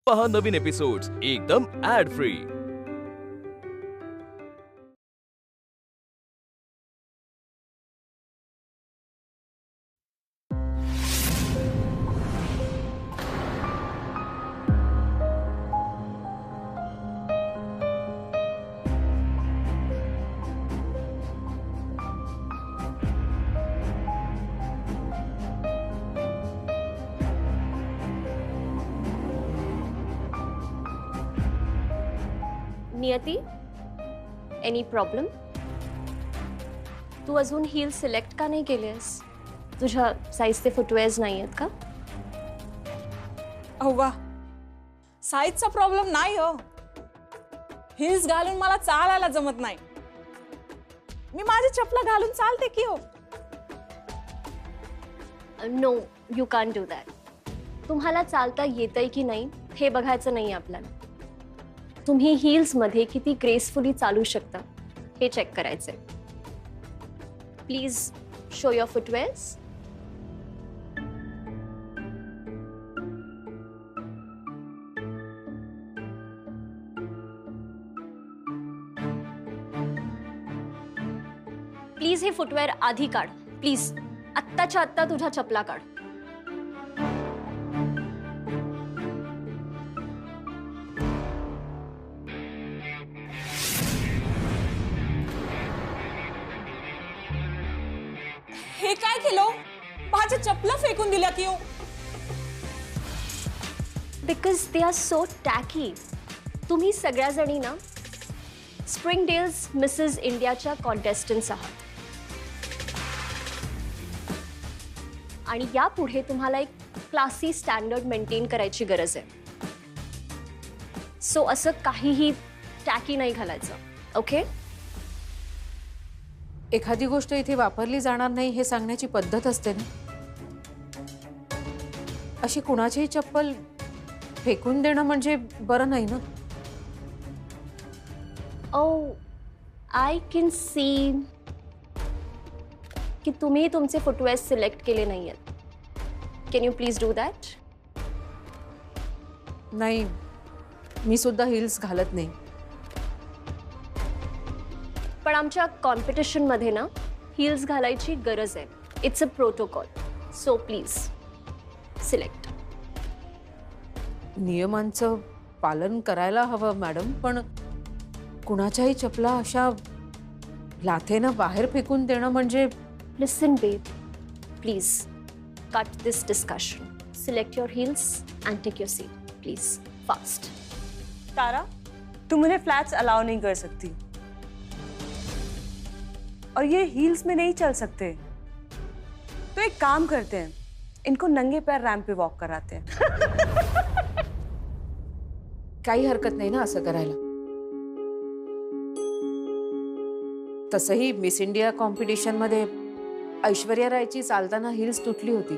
पहा नवीन एपिसोड्स एकदम add free. नियती, any problem? तू अजून हील सिलेक्ट का नाही केलेस? तुझ्या साईजचे फुटवेअर्स नाही आहेत का? अव्वा, साईजचा प्रॉब्लेम नाही हो. हिल्स घालून मला चालायला जमत नाही. मी माझी चपला घालून चालते की हो. No, you can't do that. तुम्हाला चालता येतंय की नाही हे बघायचं नाही आपल्याला. तुम्ही हील्स मध्ये किती ग्रेसफुली चालू शकता हे चेक करायचंय. Please show your footwears. Please हे फुटवेअर आधी काढ. प्लीज आत्ताच्या आत्ता तुझ्या चपला काढ. हे काय केलं? माझ्या चपला फेकून दिल्या की हो. Because they are so tacky. तुम्ही सगळ्या जणी ना स्प्रिंगडेल्स मिसेस इंडियाच्या कॉन्टेस्टंट्स आहात आणि यापुढे तुम्हाला एक क्लासी स्टँडर्ड मेंटेन करायची गरज आहे. सो असं काहीही टॅकी नाही घालायचं. ओके? एखादी गोष्ट इथे वापरली जाणार नाही हे सांगण्याची पद्धत असते ना. अशी कुणाचीही चप्पल फेकून देणं म्हणजे बरं नाही ना. ओ, आय कॅन सी की तुम्ही तुमचे फुटवेअर सिलेक्ट केले नाही आहेत. Can you please do that? नाही, मी सुद्धा हिल्स घालत नाही. पण आमच्या कॉम्पिटिशनमध्ये ना हील्स घालायची गरज आहे. It's a protocol. So please select. नियमांचं पालन करायला हवं मॅडम, पण कुणाच्याही चपला अशा लाथेनं बाहेर फेकून देणं म्हणजे. Listen babe, please cut this discussion. Select your heels and take your seat please, fast. Tara, तुम उन्हें फ्लैट्स अलाउ नहीं कर सकती और ये हील्स में नहीं चल सकते. तो एक काम करते हैं, इनको नंगे पैर रैंप पे वॉक कराते हैं. काही हरकत नाही ना असं करायला. तसंही मिस इंडिया कॉम्पिटिशन मध्ये ऐश्वर्या रायची चालताना हिल्स तुटली होती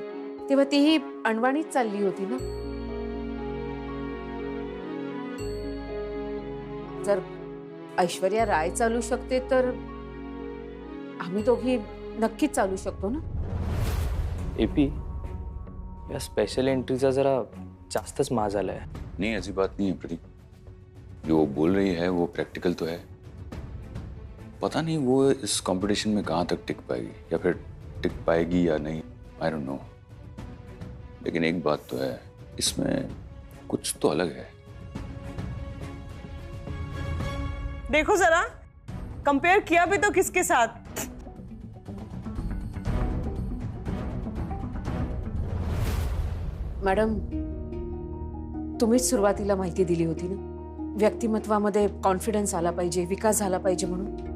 तेव्हा तीही अणवाणीत चालली होती ना. जर ऐश्वर्या राय चालू शकते तर आम्ही दोघी नक्कीच चालू शकतो ना. एपी, या स्पेशल एंट्रीचा जरा जास्तच माज आलाय. नहीं, ऐसी बात नहीं है प्रदीप. जो वो बोल रही है वो प्रैक्टिकल तो है. पता नहीं वो इस कंपटीशन में कहाँ तक टिक पाएगी या फिर टिक पाएगी या नहीं. I don't know. लेकिन एक बात तो है, इसमें कुछ तो अलग है. देखो जरा, कंपेयर किया भी तो किसके साथ. मॅडम, तुम्हीच सुरुवातीला माहिती दिली होती ना, व्यक्तिमत्वामध्ये कॉन्फिडन्स आला पाहिजे, विकास झाला पाहिजे म्हणून.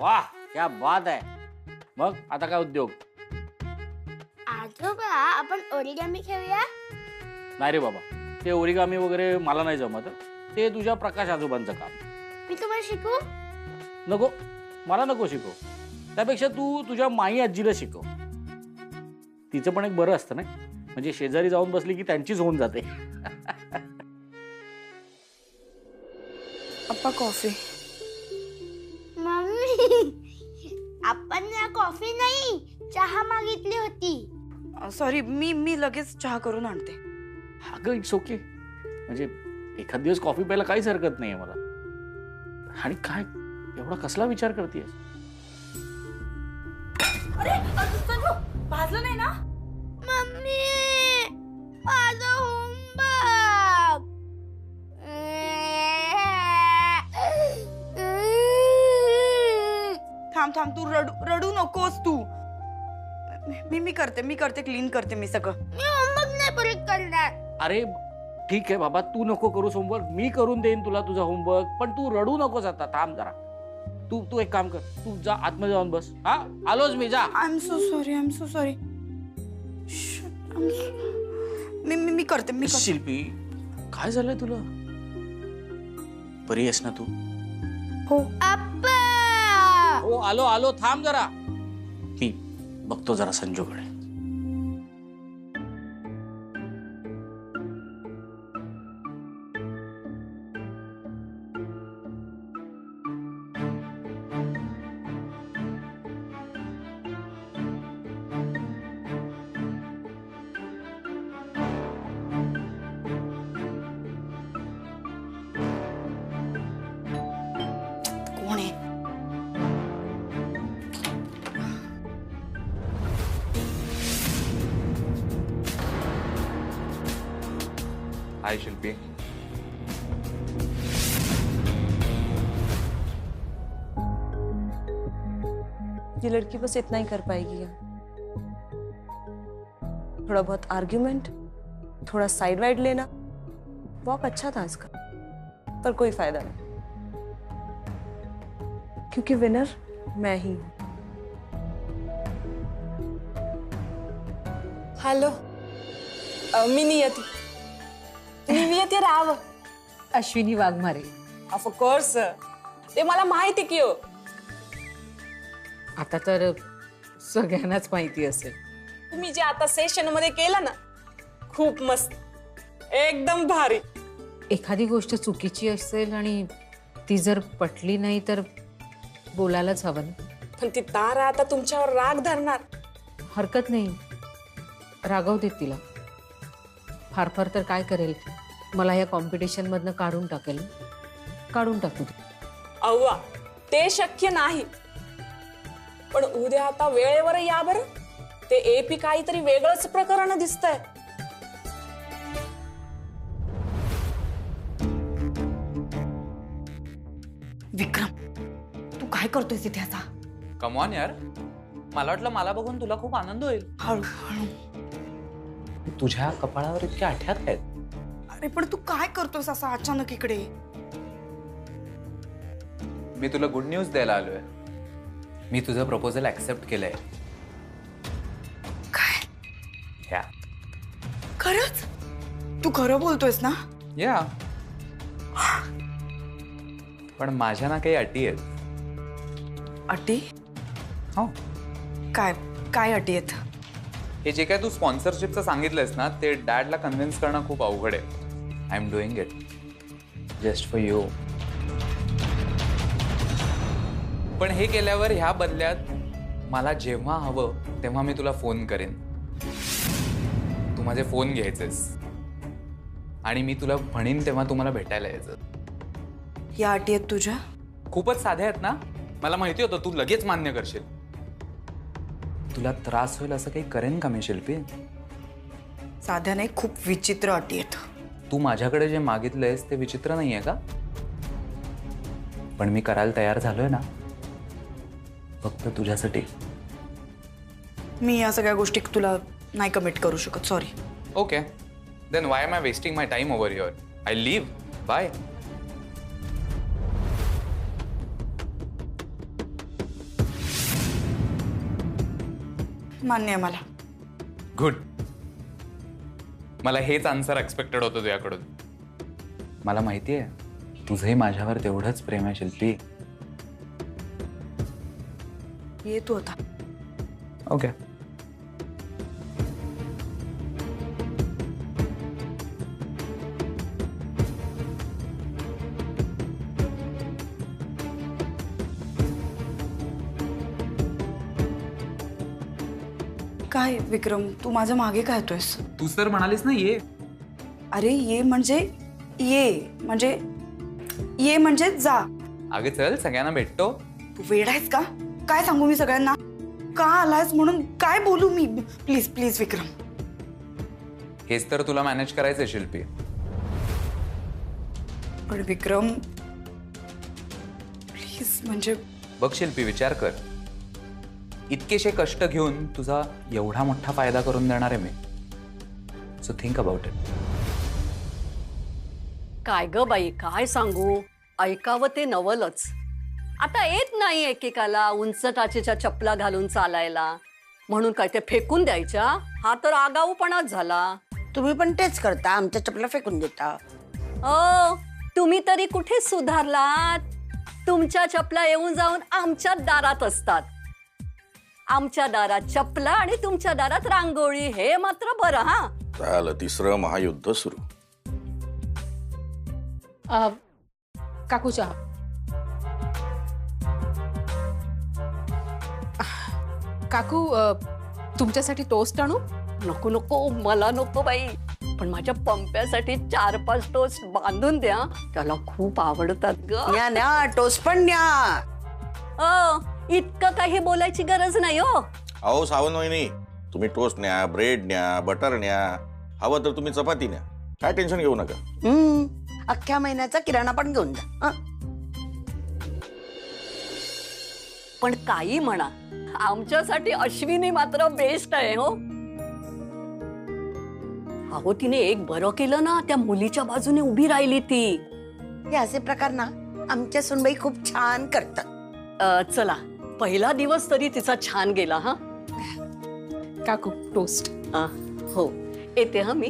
वाह क्या बात आहे. मग आता काय उद्योग? आजोबा आपण ओरिगामी खेळूया. नाही रे बाबा, ते ओरिगामी वगैरे मला नाही जमत. ते तुझ्या प्रकाश आजोबांचं काम. मी तुम्हाला शिकू. नको, मला नको शिकव. त्यापेक्षा तू तुझ्या माई आजीला शिकव. तिचं पण एक बरं असतं ना, म्हणजे शेजारी जाऊन बसली की त्यांचीच होऊन जाते. अप्पा कॉफी. मम्मी आपण ना कॉफी नाही चहा मागितली होती. सॉरी, मी लगेच चहा करून आणते. अगं इट्स ओके. म्हणजे एखाद दिवस कॉफी प्यायला काहीच हरकत नाहीये मला. आणि काय एवढा कसला विचार करतेस? भाजलं नाही ना? मम्मी माझं होमवर्क. थांब थांब, तू रडू नकोस तू. मी करते क्लीन करते मी सगळं. मी होमवर्क नाही परत करणार. अरे ठीक आहे बाबा, तू नको करूस होमवर्क, मी करून देईन तुला तुझा होमवर्क. पण तू रडू नकोस आता. थांब जरा. तू एक काम कर, तू जा आतमध्ये जाऊन बस. हा, आलोच मी. जा. I am so sorry. मी करते. शिल्पी, काय झालंय तुला? बरी आहेस ना तू? हो. अप्पा हो, आलो. थांब जरा. मी बघतो जरा संजूकडे. कोण आहे? हाय शिल्पी. ये लड़की बस इतना ही कर पाएगी. थोड़ा बहुत आर्ग्यूमेंट, थोड़ा साइड वाइड लेना. वॉक अच्छा था इसका, पर कोई फायदा नहीं, क्योंकि विनर मैं ही हूं. हॅलो, मी नियती राव. अश्विनी वाघमारे. ऑफकोर्स, ते मला माहिती की हो. आता तर सगळ्यांनाच माहिती असेल. तुम्ही जे आता सेशन मध्ये केलं ना, खूप मस्त, एकदम भारी. एखादी गोष्ट चुकीची असेल आणि ती जर पटली नाही तर बोलायलाच हवं ना. पण ती तारा आता तुमच्यावर राग धरणार. हरकत नाही, रागव देत तिला. फार तर काय करेल, मला या कॉम्पिटिशन मधनं काढून टाकेल. काढून टाकू दे. अव्वा, ते शक्य नाही. पण उद्या आता वेळेवर या बरं. ते एपी काहीतरी वेगळंच प्रकरण दिसतंय. विक्रम, तू काय करतोय तिथे आता? कम ऑन यार, मला वाटलं मला बघून तुला खूप आनंद होईल. हळू. तुझ्या कपाळावर इतक्या आठ्यात आहेत. अरे पण तू काय करतोयस असं अचानक इकडे? मी तुला गुड न्यूज द्यायला आलोय. मी तुझं प्रपोजल ऍक्सेप्ट केलंय. काय? या. खरंच? तू खरं बोलतोयस ना? या. पण माझ्या ना काही अटी आहेत. अटी? हो. काय अटी आहेत? हे जे काय तू स्पॉन्सरशिपचं सांगितलंयस ना, ते डॅडला कन्व्हिन्स करणं खूप अवघड आहे. I am doing it just for you. पण हे केल्यावर ह्या बदल्यात मला जेव्हा हवं तेव्हा मी तुला फोन करेन. तू माझे फोन घ्यायचेस आणि मी तुला म्हणेन तेव्हा तू मला भेटायला यायचं. या अटी आहेत तुझ्या? खूपच साध्या आहेत ना. मला माहिती होतं तू लगेच मान्य करशील. तुला त्रास होईल असं काही करेन का मी शिल्पी? साध्या नाही, खूप विचित्र अटी आहेत. तू माझ्याकडे जे मागितलंयस ते विचित्र नाहीये का? पण मी करायला तयार झालोय ना, फक्त तुझ्यासाठी. मी या सगळ्या गोष्टी तुला नाही कमिट करू शकत. Sorry. Okay, then why am I wasting my time over here? I leave. Bye. मान्य आहे मला. गुड. मला हेच आन्सर एक्सपेक्टेड होतं तुझ्याकडून. मला माहिती आहे तुझंही माझ्यावर तेवढंच प्रेम आहे शिल्पी. ये तू आता. ओके. काय विक्रम, तू माझ्या मागे काय येतोयस? तू तर म्हणालीस ना ये. अरे ये म्हणजे जा. अगं चल सगळ्यांना भेटतो. तू वेड आहेस का? काय सांगू मी सगळ्यांना? का आलायस म्हणून काय बोलू मी? प्लीज प्लीज विक्रम. हेच तर तुला मॅनेज करायचंय शिल्पी. पण विक्रम प्लीज म्हणजे बघ शिल्पी, विचार कर. इतकेशे कष्ट घेऊन तुझा एवढा मोठा फायदा करून देणार आहे मी. So think about it. काय ग बाई, काय सांगू, ऐकावं ते नवलच. आता येत नाही एकेकाला उंच टाचेच्या चपला घालून चालायला, म्हणून काय ते फेकून द्यायच्या? हा तर आगाऊपणाच झाला. तुम्ही पण तेच करता, आमच्या चपला फेकून देता. ओ, तुम्ही तरी कुठे सुधारलात? तुमच्या चपला येऊन जाऊन आमच्या दारात असतात. आमच्या दारात चपला आणि तुमच्या दारात रांगोळी, हे मात्र बरं. हा झालं तिसरं महायुद्ध सुरू. काकू चहा. काकू तुमच्यासाठी टोस्ट आणू? नको नको, मला नको बाई. पण माझ्या पंप्यासाठी 4-5 टोस्ट बांधून द्या, त्याला खूप आवडतात ग. न्या न्या, टोस्ट पण न्या. इतकं काही बोलायची गरज नाही हो. अहो सावंत वहिनी, तुम्ही टोस्ट न्या, ब्रेड न्या, बटर न्या, हवं तर तुम्ही चपाती न्या. काय टेन्शन घेऊ नका. अख्ख्या महिन्याचा किराणा पण घेऊन जा. पण काही म्हणा, आमच्यासाठी अश्विनी मात्र बेस्ट आहे हो. अहो तिने एक बरं केलं ना, त्या मुलीच्या बाजूने उभी राहिली ती. हे असे प्रकार ना आमच्या सुनबाई खूप छान करतात. चला, पहिला दिवस तरी तिचा छान गेला. हा काकू टोस्ट. हो, येते हा मी.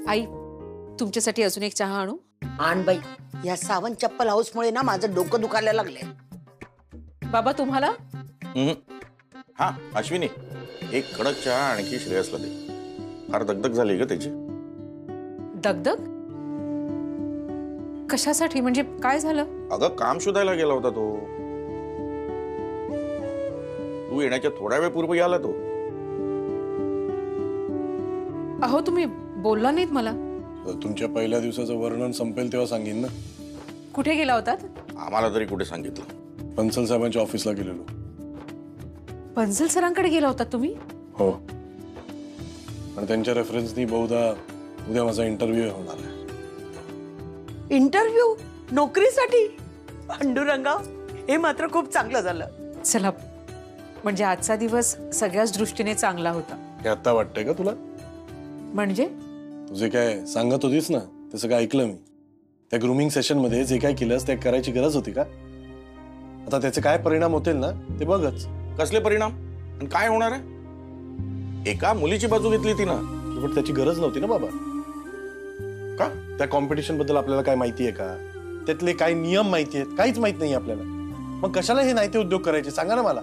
आई तुमच्यासाठी अजून एक चहा आणू? आण बाई, या सावंत चप्पल हाऊस मुळे ना माझं डोकं दुखायला लागलंय. बाबा तुम्हाला? हा अश्विनी, एक कडक चहा आणखी श्रेयसला दे. फार दगदग झाली ग त्याची. दगदग कशासाठी? म्हणजे काय झालं? अगं काम शोधायला गेला होता तो. तू येण्याच्या थोड्या वेळ पूर्वी आला तो. अहो तुम्ही बोलला नाहीत मला. तुमच्या पहिल्या दिवसाचं वर्णन संपेल तेव्हा सांगेन ना. कुठे गेला होतात? आम्हाला तरी कुठे सांगितलं. बन्सल साहेबांच्या ऑफिसला गेलेलो. बन्सल सरांकडे गेला होता तुम्ही? हो, आणि त्यांच्या रेफरन्सनी बहुधा उद्या माझा इंटरव्ह्यू होणार आहे. इंटरव्ह्यू नोकरीसाठी? पांडुरंगा, हे मात्र खूप चांगलं झालं. चला, म्हणजे आजचा दिवस सगळ्याच दृष्टीने चांगला होता. हे आता वाटतंय का तुला? म्हणजे तुझे काय सांगत होतीस ना, ते सगळं ऐकलं मी. त्या ग्रूमिंग सेशन मध्ये जे काय केलंस ते करायची गरज होती का? आता त्याचे काय परिणाम होतील ना ते बघच. कसले परिणाम आणि काय होणार आहे? एका मुलीची बाजू घेतली ती ना. पण त्याची गरज नव्हती ना बाबा. का त्या कॉम्पिटिशन बद्दल आपल्याला काय माहिती आहे का? त्यातले काय नियम माहिती आहेत? काहीच माहित नाही आपल्याला. मग कशाला हे नाही ते उद्योग करायचे सांगा ना मला.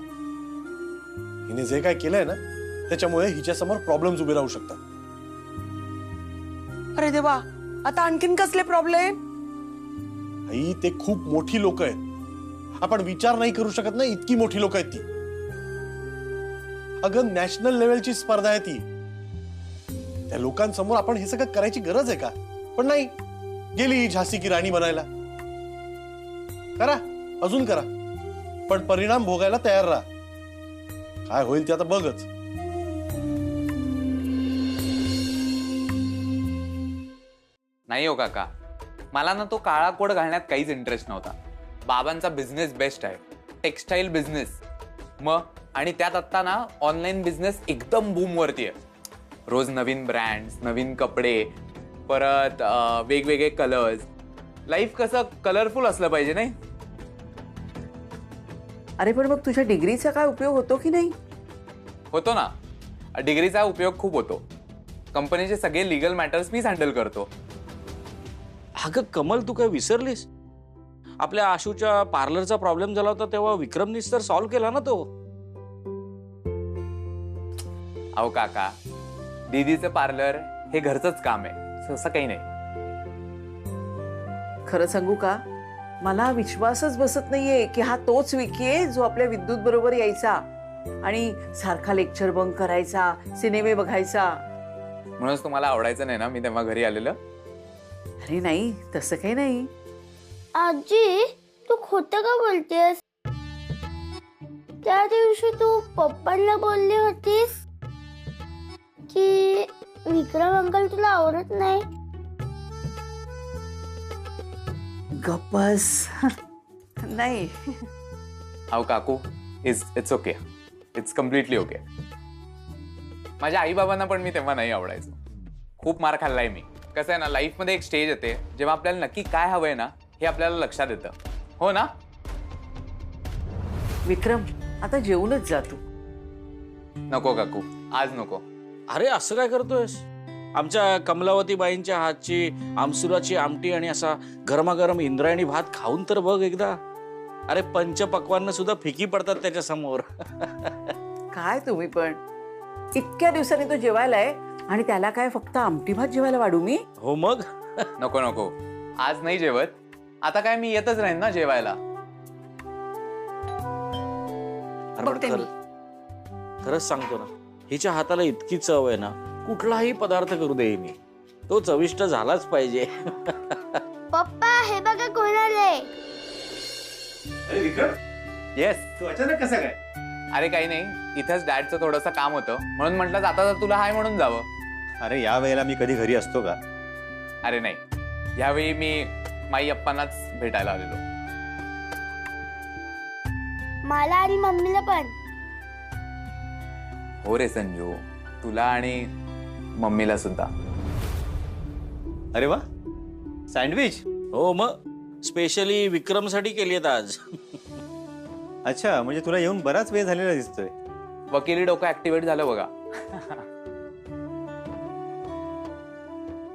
हिने जे काय केलंय ना त्याच्यामुळे हिच्या समोर प्रॉब्लेम्स उभे राहू शकतात. अरे देवा, आता आणखीन कसले प्रॉब्लेम? आई ते खूप मोठी लोक आहेत. आपण विचार नाही करू शकत ना, इतकी मोठी लोक आहेत ती. अगं नॅशनल लेवलची स्पर्धा आहे ती. त्या लोकांसमोर आपण हे सगळं करायची गरज आहे का? पण नाही, गेली झाशी की राणी बनायला. करा, अजून करा, पण परिणाम भोगायला तयार राहा. काय होईल ते आता बघच. नाही हो काका, मला ना तो काळा कोड घालण्यात काहीच इंटरेस्ट नव्हता. बाबांचा बिझनेस बेस्ट आहे, टेक्सटाईल बिझनेस. मग आणि त्यात आता ना ऑनलाईन बिझनेस एकदम बूम वरती आहे. रोज नवीन ब्रँड्स, नवीन कपडे, परत वेगवेगळे कलर्स. लाईफ कसं कलरफुल असलं पाहिजे नाही? अरे पण मग तुझ्या डिग्रीचा काय उपयोग होतो की नाही? होतो ना, डिग्रीचा उपयोग खूप होतो. कंपनीचे सगळे लीगल मॅटर्स मीच हँडल करतो. अगं कमल, तू काय विसरलीस? आपल्या आशूच्या पार्लरचा प्रॉब्लेम झाला होता तेव्हा विक्रमनीच तर सॉल्व्ह केला ना तो. अहो काका, दीदीचं पार्लर हे घरचंच काम आहे, असं काही नाही. खरं सांगू का, मला विश्वासच बसत नाहीये की हा तोच विकी आहे जो आपल्या विद्युत बरोबर यायचा आणि सारखा लेक्चर बंक करायचा, सिनेमे बघायचा. म्हणूनच तुम्हाला आवडायचं नाही ना मी तेव्हा घरी आलेलं? अरे नाही, तसं काही नाही. आजी, तू खोटं का बोलतेस? त्या दिवशी तू पप्पांना बोलली होतीस की विक्रम अंकल तुला आवडत नाही. गप्पस. नाही. अहो काकू, it's okay, it's completely okay. माझ्या आई बाबांना पण मी तेव्हा नाही आवडायचो. खूप मार खाल्लाय मी. कसं आहे ना, लाईफ मध्ये एक स्टेज येते जेव्हा आपल्याला नक्की काय हवंय ना हे आपल्याला लक्षात येतं. हो ना विक्रम, आता जेवूनच जा तू. नको काकू, आज नको. अरे असं काय करतोयस? आमच्या कमलावती बाईंच्या हातची आमसुराची आमटी आणि असा गरमागरम इंद्रायणी भात खाऊन तर बघ एकदा. अरे पंचपक्वान्न सुद्धा फिकी पडतात त्याच्या समोर. काय तुम्ही पण, इतक्या दिवसांनी तो जेवायला आहे आणि त्याला काय फक्त आमटी भात जेवायला वाढू मी? हो मग. नको नको, आज नाही जेवत. आता काय मी येतच राहीन ना जेवायला. खरंच सांगतो ना, हिच्या हाताला इतकी चव आहे ना, कुठलाही पदार्थ करू दे मी, तो चविष्ट झालाच पाहिजे. पप्पा, हे बघा कोण आले. येस. तू अचानक कसं काय? अरे काही नाही, इथंच डॅडचं थोडंसं काम होतं म्हणून म्हटलं जाता तर तुला हाय म्हणून जावं. अरे या वेळेला मी कधी घरी असतो का? अरे नाही, यावेळी मी माई अप्पांनाच भेटायला आलेलो. मला आणि मम्मीला पण. हो रे संजू, तुला आणि मम्मीला सुद्धा. अरे वा, सँडविच. हो मग, स्पेशली विक्रमसाठी केली आहेत आज. अच्छा, म्हणजे तुला येऊन बराच वेळ झालेला दिसतोय. वकिली डोकं ऍक्टिव्हेट झालं बघा.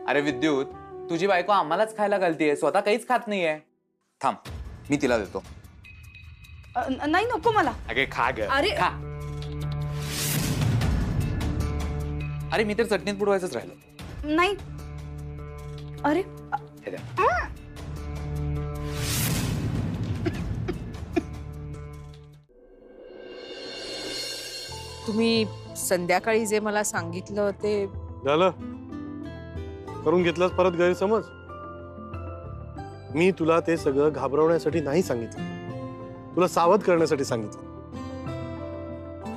अरे विद्युत, तुझी बायको आम्हालाच खायला घालतीये, स्वतः काहीच खात नाहीये. थांब, मी तिला देतो. नाही, नको मला. अगे खा ग. अरे. खा. अरे मी तर चटणीत बुडवायचंच राहिलो. नाही. अरे हे द्या. तुम्ही संध्याकाळी जे मला सांगितलं ते झालं, करून घेतलास परत गैरसमज. मी तुला ते सगळं घाबरवण्यासाठी नाही सांगितलं, तुला सावध करण्यासाठी सांगितलं.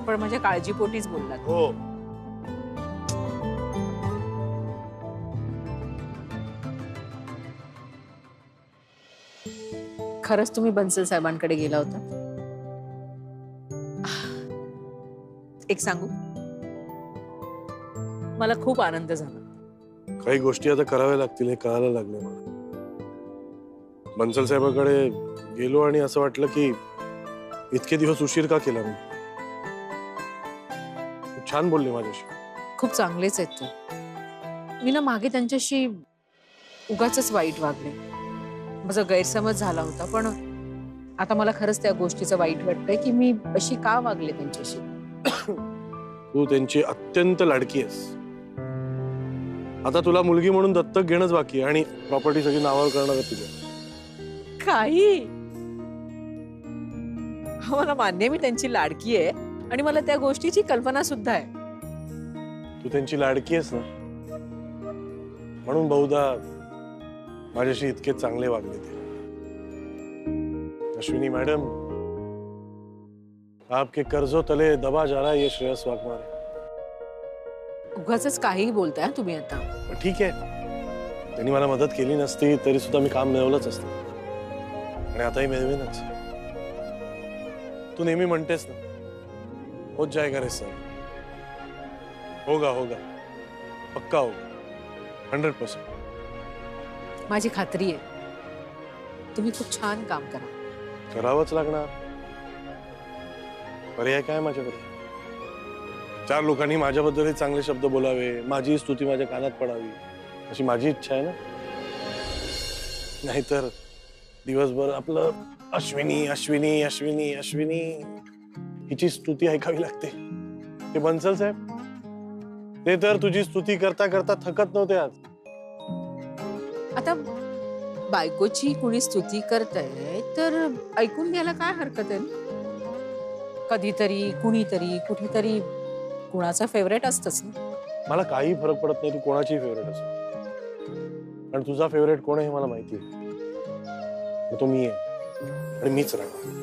पण माझ्या काळजीपोटीच बोललात. हो. खरंच तुम्ही बन्सल साहेबांकडे गेला होता? एक सांगू, मला खूप आनंद झाला. काही गोष्टी आता कराव्या लागतील हे कळायला लागले मला. बन्सल साहेबांकडे गेलो आणि असं वाटलं की इतके दिवस उशीर का केला मी. खूप छान बोलले माझ्याशी. खूप चांगलेच आहेत ते. मी ना मागे त्यांच्याशी उगाचच वाईट वागले, माझा गैरसमज झाला होता. पण आता मला खरंच त्या गोष्टीचं वाईट वाटतंय की मी अशी का वागले त्यांच्याशी. तू त्यांची अत्यंत लाडकी आहेस. आता तुला मुलगी म्हणून दत्तक घेणंच बाकी आहे आणि प्रॉपर्टी सगळी नावावर करणार आहे तुझ्या. काही मला मान्य, मी त्यांची लाडकी आहे आणि मला त्या गोष्टीची कल्पना सुद्धा आहे. तू त्यांची लाडकी आहेस ना, म्हणून बहुधा माझ्याशी इतके चांगले वागले ते. अश्विनी मैडम, आपके कर्जों तले दबा जा रहा है ये श्रेयस वाघमारे. उगाचच काहीही बोलताय तुम्ही आता. ठीक आहे, त्यांनी मला मदत केली नसती तरी सुद्धा मी काम मिळवलंच असतं आणि आताही मिळवेनच. तू नेहमी म्हणतेस ना, हो जाएगा रे सर, होगा होगा, पक्का होगा, 100%. माझी खात्री आहे तुम्ही खूप छान काम करा. करावंच लागणार. पर्याय काय माझ्याकडे? 4 लोकांनी माझ्याबद्दल चांगले शब्द बोलावे, माझी स्तुती माझ्या कानात पडावी, अशी माझी इच्छा आहे ना. नाहीतर दिवसभर आपलं अश्विनी अश्विनी अश्विनी अश्विनी हिची स्तुती ऐकावी लागते. ते बन्सल साहेब, ते तर तुझी स्तुती करता करता थकत नव्हते आज. आता बायकोची कुणी स्तुती करतंय तर ऐकून घ्यायला काय हरकत आहे? कधीतरी कुणीतरी कुठेतरी कुणाचा फेवरेट असतच ना. मला काही फरक पडत नाही तू कोणाची फेवरेट असेल, कारण तुझा फेवरेट कोण आहे हे मला माहिती आहे. तो मी आहे आणि मीच राहणार.